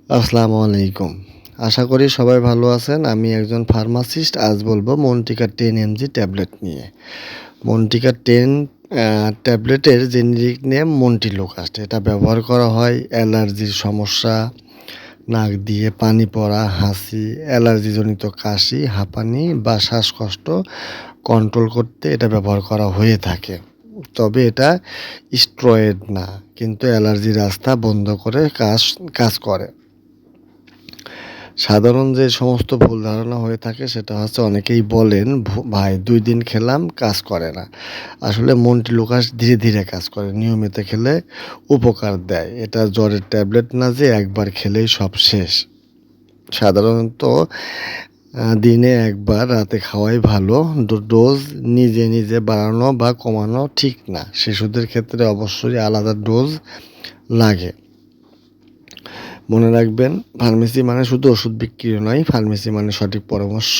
আসসালামু আলাইকুম। আশা করি সবাই ভালো আছেন। আমি একজন ফার্মাসিস্ট। আজ বলব মন্টিকা 10 এমজি ট্যাবলেট নিয়ে। মন্টিকা 10 ট্যাবলেটের জেনেরিক নেম মন্টিলুকাস্ট। এটা ব্যবহার করা হয় অ্যালার্জির সমস্যা, নাক দিয়ে পানি পড়া, হাঁচি, অ্যালার্জিজনিত কাশি, হাঁপানি বা শ্বাসকষ্ট কন্ট্রোল করতে এটা ব্যবহার করা হয়ে থাকে। তবে এটা স্টেরয়েড না, কিন্তু অ্যালার্জির রাস্তা বন্ধ করে কাজ করে। সাধারণ যে সমস্ত ভুল ধারণা হয়ে থাকে সেটা হচ্ছে অনেকেই বলেন ভাই 2 দিন খেলাম কাজ করে না। আসলে মন্টিলুকাস ধীরে ধীরে কাজ করে, নিয়মিত খেলে উপকার দেয়। এটা জ্বরের ট্যাবলেট না যে একবার খেলেই সব শেষ। সাধারণত দিনে একবার রাতে খাওয়াই ভালো। ডোজ নিজে নিজে বাড়ানো বা কমানো ঠিক না। শিশুদের ক্ষেত্রে অবশ্যই আলাদা ডোজ লাগে। মনে রাখবেন, ফার্মেসি মানে শুধু ওষুধ বিক্রি নয়, ফার্মেসি মানে সঠিক পরামর্শ,